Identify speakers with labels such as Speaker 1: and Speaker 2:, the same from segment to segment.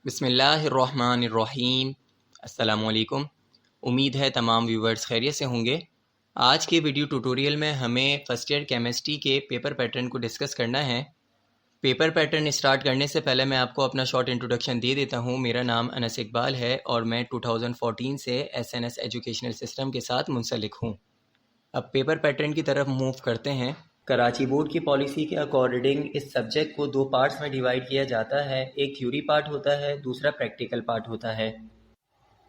Speaker 1: बिस्मिल्लाहिर्रहमानिर्रहीम। अस्सलामुअलैकुम। उम्मीद है तमाम व्यूवर्स खैरियत से होंगे। आज के वीडियो ट्यूटोरियल में हमें फ़र्स्ट ईयर केमिस्ट्री के पेपर पैटर्न को डिस्कस करना है। पेपर पैटर्न स्टार्ट करने से पहले मैं आपको अपना शॉर्ट इंट्रोडक्शन दे देता हूँ। मेरा नाम अनस इकबाल है और मैं 2014 से SNS एजुकेशनल सिस्टम के साथ मुंसलिक हूँ। अब पेपर पैटर्न की तरफ मूव करते हैं। कराची बोर्ड की पॉलिसी के अकॉर्डिंग इस सब्जेक्ट को दो पार्ट्स में डिवाइड किया जाता है। एक थ्योरी पार्ट होता है, दूसरा प्रैक्टिकल पार्ट होता है।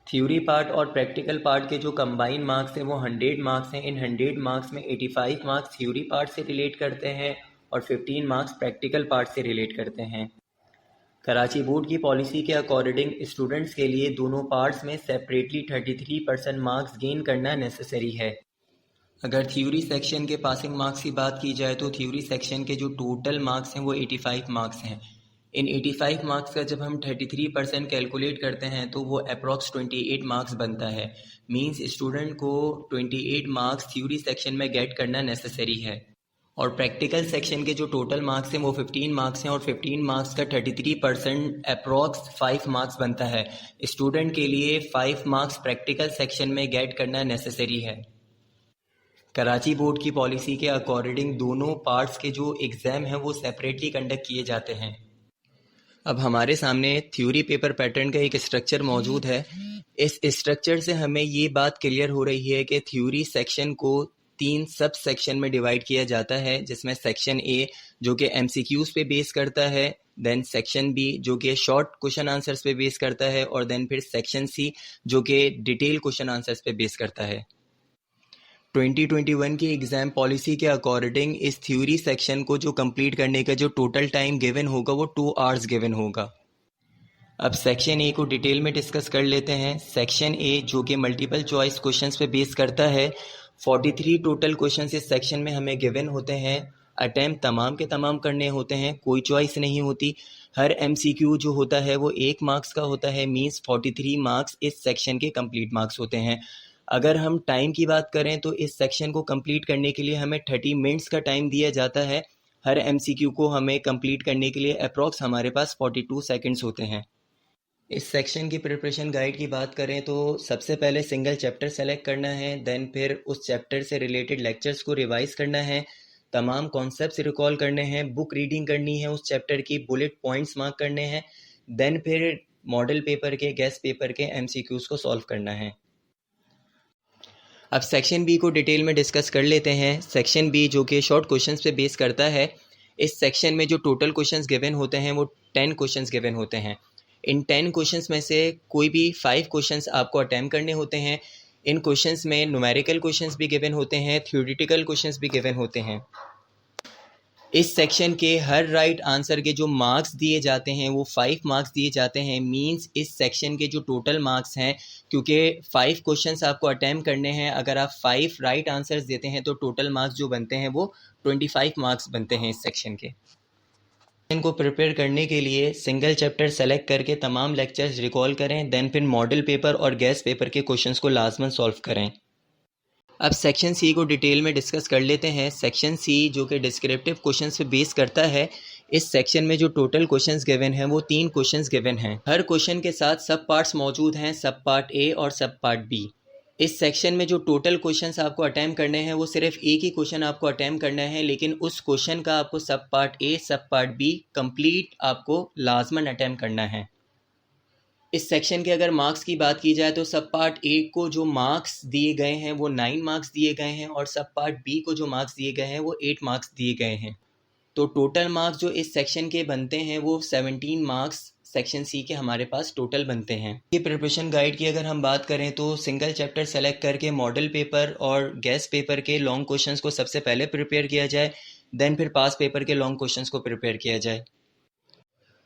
Speaker 1: थ्योरी पार्ट और प्रैक्टिकल पार्ट के जो कंबाइन मार्क्स हैं वो 100 मार्क्स हैं। इन 100 मार्क्स में 85 मार्क्स थ्योरी पार्ट से रिलेट करते हैं और 15 मार्क्स प्रैक्टिकल पार्ट से रिलेट करते हैं। कराची बोर्ड की पॉलिसी के अकॉर्डिंग स्टूडेंट्स के लिए दोनों पार्ट्स में सेपरेटली 33% मार्क्स गेन करना नेसेसरी है। अगर थ्योरी सेक्शन के पासिंग मार्क्स की बात की जाए तो थ्योरी सेक्शन के जो टोटल मार्क्स हैं वो 85 मार्क्स हैं। इन 85 मार्क्स का जब हम 33% कैलकुलेट करते हैं तो वो अप्रॉक्स 28 मार्क्स बनता है। मींस स्टूडेंट को 28 मार्क्स थ्योरी सेक्शन में गेट करना नेसेसरी है। और प्रैक्टिकल सेक्शन के जो टोटल मार्क्स हैं वो 15 मार्क्स हैं और 15 मार्क्स का 33% अप्रॉक्स 5 मार्क्स बनता है। स्टूडेंट के लिए 5 मार्क्स प्रैक्टिकल सेक्शन में गेट करना नेसेसरी है। कराची बोर्ड की पॉलिसी के अकॉर्डिंग दोनों पार्ट्स के जो एग्ज़ाम हैं वो सेपरेटली कंडक्ट किए जाते हैं। अब हमारे सामने थ्योरी पेपर पैटर्न का एक स्ट्रक्चर मौजूद है। इस स्ट्रक्चर से हमें ये बात क्लियर हो रही है कि थ्योरी सेक्शन को 3 सब सेक्शन में डिवाइड किया जाता है, जिसमें सेक्शन ए जो कि MCQs पे बेस करता है, देन सेक्शन बी जो कि शॉर्ट क्वेश्चन आंसर्स पे बेस करता है और देन फिर सेक्शन सी जो कि डिटेल क्वेश्चन आंसर्स पे बेस करता है। 2021 की एग्ज़ाम पॉलिसी के अकॉर्डिंग इस थ्योरी सेक्शन को जो कंप्लीट करने का जो टोटल टाइम गिवन होगा वो 2 आवर्स गिवन होगा। अब सेक्शन ए को डिटेल में डिस्कस कर लेते हैं। सेक्शन ए जो कि मल्टीपल चॉइस क्वेश्चंस पे बेस करता है, 43 टोटल क्वेश्चंस इस सेक्शन में हमें गिवन होते हैं। अटैम्प्ट तमाम के तमाम करने होते हैं, कोई चॉइस नहीं होती। हर MCQ जो होता है वो 1 मार्क्स का होता है। मीन्स 43 मार्क्स इस सेक्शन के कंप्लीट मार्क्स होते हैं। अगर हम टाइम की बात करें तो इस सेक्शन को कंप्लीट करने के लिए हमें 30 मिनट्स का टाइम दिया जाता है। हर MCQ को हमें कंप्लीट करने के लिए अप्रॉक्स हमारे पास 42 सेकंड्स होते हैं। इस सेक्शन की प्रिपरेशन गाइड की बात करें तो सबसे पहले सिंगल चैप्टर सेलेक्ट करना है, देन फिर उस चैप्टर से रिलेटेड लेक्चर्स को रिवाइज करना है, तमाम कॉन्सेप्ट्स रिकॉल करने हैं, बुक रीडिंग करनी है, उस चैप्टर की बुलेट पॉइंट्स मार्क करने हैं, देन फिर मॉडल पेपर के, गेस्ट पेपर के MCQs को सॉल्व करना है। अब सेक्शन बी को डिटेल में डिस्कस कर लेते हैं। सेक्शन बी जो कि शॉर्ट क्वेश्चंस पे बेस करता है, इस सेक्शन में जो टोटल क्वेश्चंस गिवन होते हैं वो 10 क्वेश्चंस गिवन होते हैं। इन 10 क्वेश्चंस में से कोई भी 5 क्वेश्चंस आपको अटैम्प्ट करने होते हैं। इन क्वेश्चंस में न्यूमेरिकल क्वेश्चंस भी गिवन होते हैं, थ्योरेटिकल क्वेश्चंस भी गिवन होते हैं। इस सेक्शन के हर राइट आंसर के जो मार्क्स दिए जाते हैं वो 5 मार्क्स दिए जाते हैं। मींस इस सेक्शन के जो टोटल मार्क्स हैं, क्योंकि 5 क्वेश्चंस आपको अटैम्प्ट करने हैं, अगर आप 5 राइट आंसर्स देते हैं तो टोटल मार्क्स जो बनते हैं वो 25 मार्क्स बनते हैं इस सेक्शन के। इनको प्रिपेयर करने के लिए सिंगल चैप्टर सेलेक्ट करके तमाम लेक्चर्स रिकॉल करें, देन फिर मॉडल पेपर और गेस्ट पेपर के क्वेश्चंस को लाजमन सॉल्व करें। अब सेक्शन सी को डिटेल में डिस्कस कर लेते हैं। सेक्शन सी जो कि डिस्क्रिप्टिव क्वेश्चंस पे बेस करता है, इस सेक्शन में जो टोटल क्वेश्चंस गिवन हैं वो 3 क्वेश्चंस गिवन हैं। हर क्वेश्चन के साथ सब पार्ट्स मौजूद हैं, सब पार्ट ए और सब पार्ट बी। इस सेक्शन में जो टोटल क्वेश्चंस आपको अटैम्प्ट करने हैं वो सिर्फ एक ही क्वेश्चन आपको अटैम्प्ट करना है, लेकिन उस क्वेश्चन का आपको सब पार्ट ए सब पार्ट बी कंप्लीट आपको लाजमन अटैम्प्ट करना है। इस सेक्शन के अगर मार्क्स की बात की जाए तो सब पार्ट ए को जो मार्क्स दिए गए हैं वो 9 मार्क्स दिए गए हैं और सब पार्ट बी को जो मार्क्स दिए गए हैं वो 8 मार्क्स दिए गए हैं। तो टोटल मार्क्स जो इस सेक्शन के बनते हैं वो 17 मार्क्स सेक्शन सी के हमारे पास टोटल बनते हैं। ये प्रिपरेशन गाइड की अगर हम बात करें तो सिंगल चैप्टर सेलेक्ट करके मॉडल पेपर और गेस्ट पेपर के लॉन्ग क्वेश्चंस को सबसे पहले प्रिपेयर किया जाए, देन फिर पास पेपर के लॉन्ग क्वेश्चंस को प्रिपेयर किया जाए।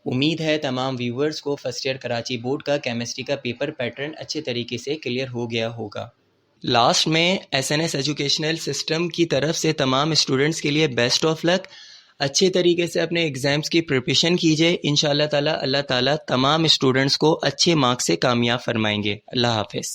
Speaker 1: उम्मीद है तमाम व्यूवर्स को फर्स्ट ईयर कराची बोर्ड का केमिस्ट्री का पेपर पैटर्न अच्छे तरीके से क्लियर हो गया होगा। लास्ट में SNS एजुकेशनल सिस्टम की तरफ से तमाम स्टूडेंट्स के लिए बेस्ट ऑफ लक। अच्छे तरीके से अपने एग्ज़ाम्स की प्रिपरेशन कीजिए। इंशाअल्लाह ताला अल्लाह ताला तमाम स्टूडेंट्स को अच्छे मार्क्स से कामयाब फरमाएंगे। अल्लाह हाफिज़।